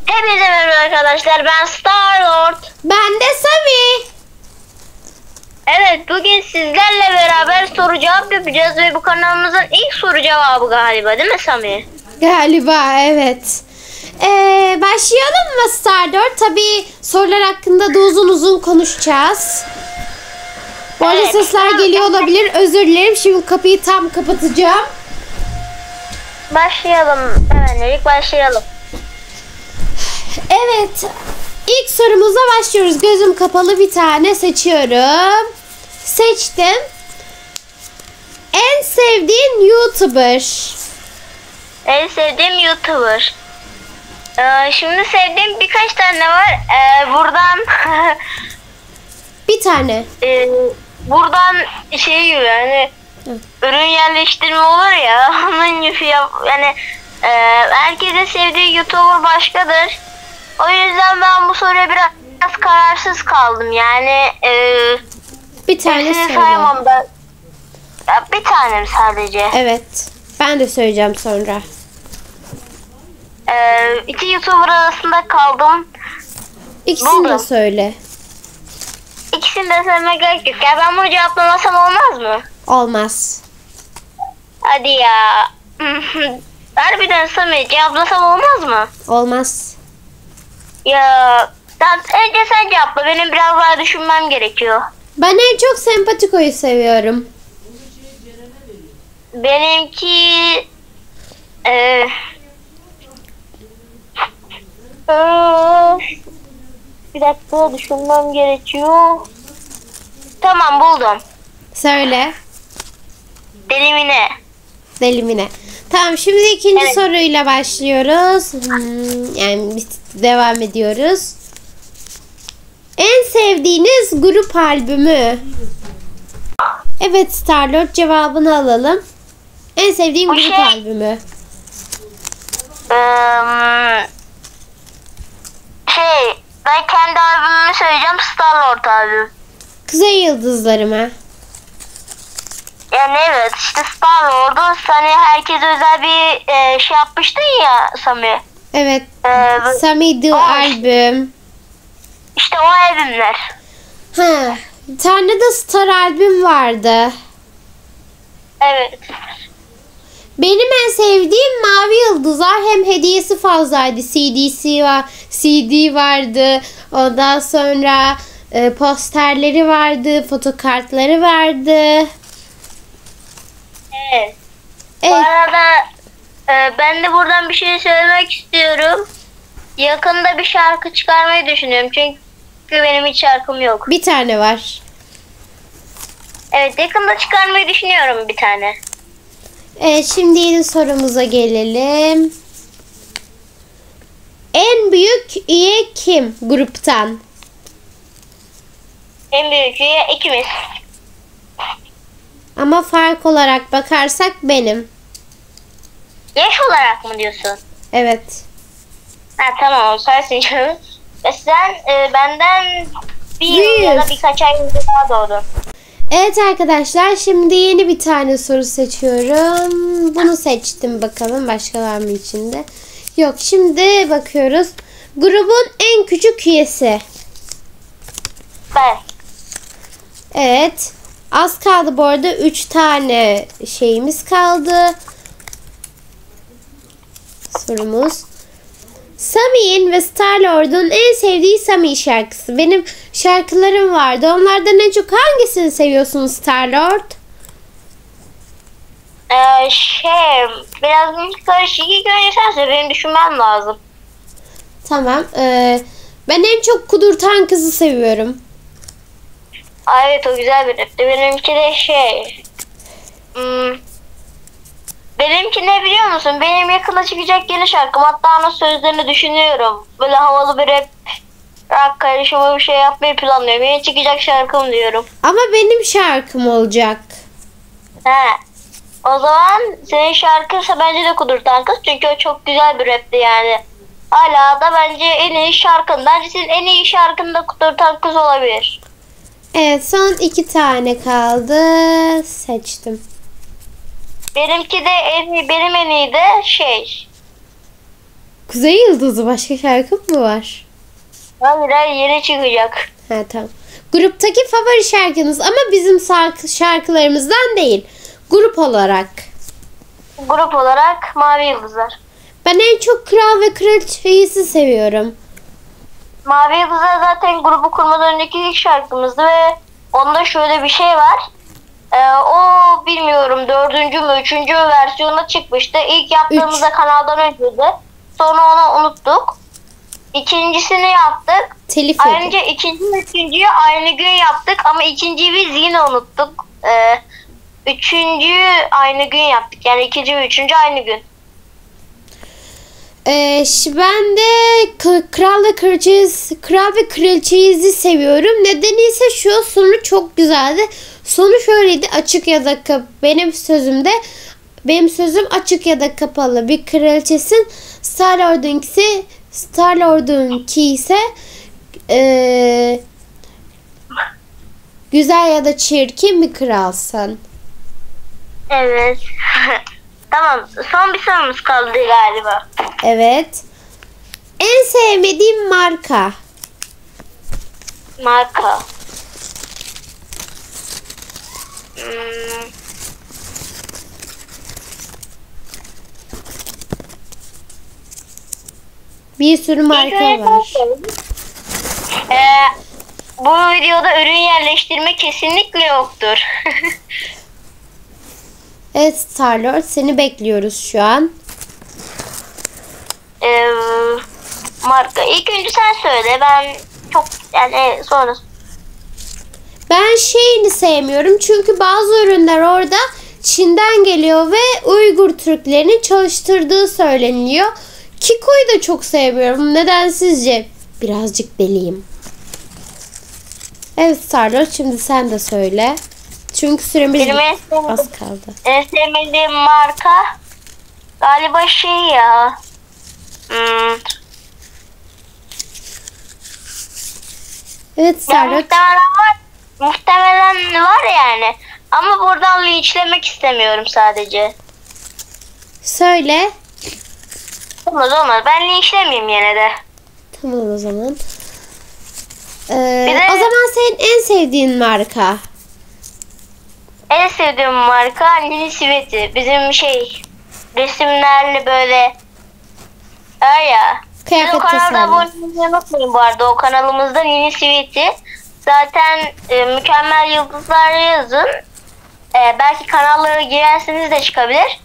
Hepinize merhaba arkadaşlar, ben Starlord. Ben de Sami. Evet, bugün sizlerle beraber soru cevap yapacağız ve bu kanalımızın ilk soru cevabı galiba, değil mi Sami? Galiba evet. Başlayalım mı Stardor? Tabii sorular hakkında da uzun uzun konuşacağız. Bu arada Evet. sesler geliyor olabilir. Özür dilerim. Şimdi kapıyı tam kapatacağım. Başlayalım, hemenlik başlayalım. Evet. İlk sorumuza başlıyoruz. Gözüm kapalı bir tane seçiyorum. Seçtim. En sevdiğin YouTuber? En sevdiğim YouTuber. Şimdi sevdiğim birkaç tane var. Buradan Bir tane. buradan şey gibi yani ürün yerleştirme olur ya onun gibi yani herkesin sevdiği YouTuber başkadır. O yüzden ben bu soruya biraz kararsız kaldım. Yani Bir tane hepsini söyle. sayamam da bir tane sadece. Evet. Ben de söyleyeceğim sonra. İki YouTuber arasında kaldım. İkisini de Buldum. söyle. İkisini de söylemek gerek yok. Ya ben bunu cevaplamasam olmaz mı? Olmaz. Hadi ya. Harbiden Samet cevaplasam olmaz mı? Olmaz. Ya önce sen cevapla. Benim biraz daha düşünmem gerekiyor. Ben en çok Sempatiko'yu seviyorum. Benimki bir dakika düşünmem gerekiyor. Tamam, buldum. Söyle. Delimine. Delimine. Tamam, şimdi ikinci Evet. soruyla başlıyoruz. Yani biz devam ediyoruz. En sevdiğiniz grup albümü? Evet Starlord, cevabını alalım. En sevdiğim Bu grup şey- albümü. Ben kendi albümümü söyleyeceğim. Starlord albüm. Kuzey Yıldızları mı? Yani evet, işte Starlord'u hani herkese özel bir şey yapmıştın ya Sami. Evet. Bu- Sami The o- albüm. İşte o albümler. Ha, bir tane de Star albüm vardı. Evet. Benim en sevdiğim Mavi Yıldızlar, hem hediyesi fazlaydı. CD vardı. Ondan sonra posterleri vardı, fotokartları vardı. Evet. Bu Evet, arada ben de buradan bir şey söylemek istiyorum. Yakında bir şarkı çıkarmayı düşünüyorum. Çünkü benim hiç şarkım yok. bir tane var. Evet, yakında çıkarmayı düşünüyorum bir tane. Şimdi yeni sorumuza gelelim. En büyük üye kim gruptan? En büyük üye ikimiz. Ama fark olarak bakarsak benim. Yaş olarak mı diyorsun? Evet. Ha tamam, sensin canım. Sen benden bir yıl ya da Büyük. birkaç ay önce daha doğdun. Evet arkadaşlar, şimdi yeni bir tane soru seçiyorum. Bunu seçtim, bakalım başka var mı içinde. Yok, şimdi bakıyoruz. Grubun en küçük üyesi. Ben. Evet. Az kaldı bu arada. 3 tane şeyimiz kaldı. Sorumuz. Sami'nin ve Starlord'un en sevdiği Sami şarkısı. Benim şarkılarım vardı. Onlardan en çok hangisini seviyorsun Starlord? Biraz karışık. İlk önce sen söyle, benim düşünmem lazım. Tamam. Ben en çok Kudurtan Kızı seviyorum. Aa, evet, o güzel bir rapti. Benimki de benimki ne biliyor musun? Benim yakında çıkacak yeni şarkım. Hatta onun sözlerini düşünüyorum. Böyle havalı bir rock karışımı bir şey yapmayı planlıyorum. Yeni çıkacak şarkım diyorum. Ama benim şarkım olacak. He. O zaman senin şarkınsa bence de Kudurtan Kız. Çünkü o çok güzel bir rapti yani. Hala da bence en iyi şarkın. Bence senin en iyi şarkın da Kudurtan Kız olabilir. Evet, son 2 tane kaldı. Seçtim. Benimki de benim en iyi de Kuzey Yıldızı başka şarkı mı var? Hayır, yeni çıkacak. Ha tamam. Gruptaki favori şarkınız ama bizim şarkılarımızdan değil. Grup olarak. Grup olarak Mavi Yıldızlar. Ben en çok Kral ve Kraliçeyi seviyorum. Mavi Yıldızlar zaten grubu kurmadan önceki ilk şarkımızdı ve onda şöyle bir şey var. O bilmiyorum 4. mü 3. mü versiyonda çıkmıştı. İlk yaptığımızda kanaldan önceydi. Sonra onu unuttuk. İkincisini yaptık. Telif Ayrıca ikinci ve üçüncüyü aynı gün yaptık ama ikinciyi biz yine unuttuk. Üçüncüyü aynı gün yaptık. Yani ikinci ve üçüncü aynı gün. Ben de Kral ve Kraliçeyi seviyorum. Nedeni ise şu, sonu çok güzeldi. Sonu şöyleydi: açık ya da benim sözüm açık ya da kapalı bir kraliçesin. Star-Lord'unki ise güzel ya da çirkin bir kralsın. Evet. Tamam. Son bir sorumuz kaldı galiba. Evet. En sevmediğim marka. Marka. Bir sürü marka var. Bu videoda ürün yerleştirme kesinlikle yoktur. Evet Star-Lord, seni bekliyoruz şu an. Marka. İlk önce sen söyle. Ben çok sonra. Ben şeyini sevmiyorum çünkü bazı ürünler orada Çin'den geliyor ve Uygur Türklerinin çalıştırdığı söyleniyor. Kiko'yu da çok sevmiyorum. Neden sizce? Birazcık deliyim. Evet Star-Lord, şimdi sen de söyle. Çünkü süremiz az kaldı. En sevmediğim marka galiba ya. Evet Star-Lord. Muhtemelen var yani. Ama buradan linçlemek istemiyorum sadece. Söyle. Olmaz. Ben linçlemeyeyim yine de. Tamam o zaman. O zaman senin en sevdiğin marka? En sevdiğim marka Nini Siveti. Bizim resimlerle böyle ya. Siz o kanalda abone olmayı unutmayın bu arada. O kanalımızda Nini Siveti. Zaten mükemmel yıldızlar yazın. Belki kanallara girerseniz de çıkabilir.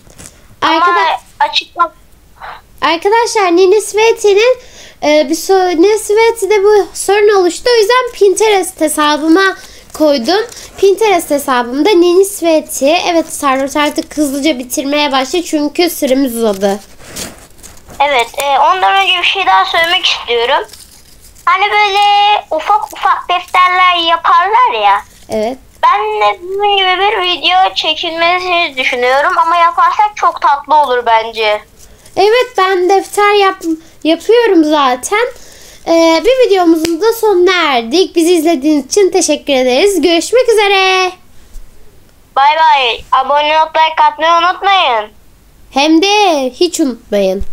Ama açıkla. Arkadaşlar Nini Sveti'nin Nini Sveti'de bu sorun oluştu. O yüzden Pinterest hesabıma koydum. Pinterest hesabımda Nini Sveti. Evet Star-Lord artık hızlıca bitirmeye başladı çünkü süremiz uzadı. Evet, ondan önce bir şey daha söylemek istiyorum. Hani böyle ufak ufak defterler yaparlar ya. Evet. Ben de bunun gibi bir video çekilmesini düşünüyorum ama yaparsak çok tatlı olur bence. Evet, ben defter yapıyorum zaten. Bir videomuzun da sonuna erdik. Bizi izlediğiniz için teşekkür ederiz. Görüşmek üzere. Bay bay. Abone olup like atmayı unutmayın. Hem de hiç unutmayın.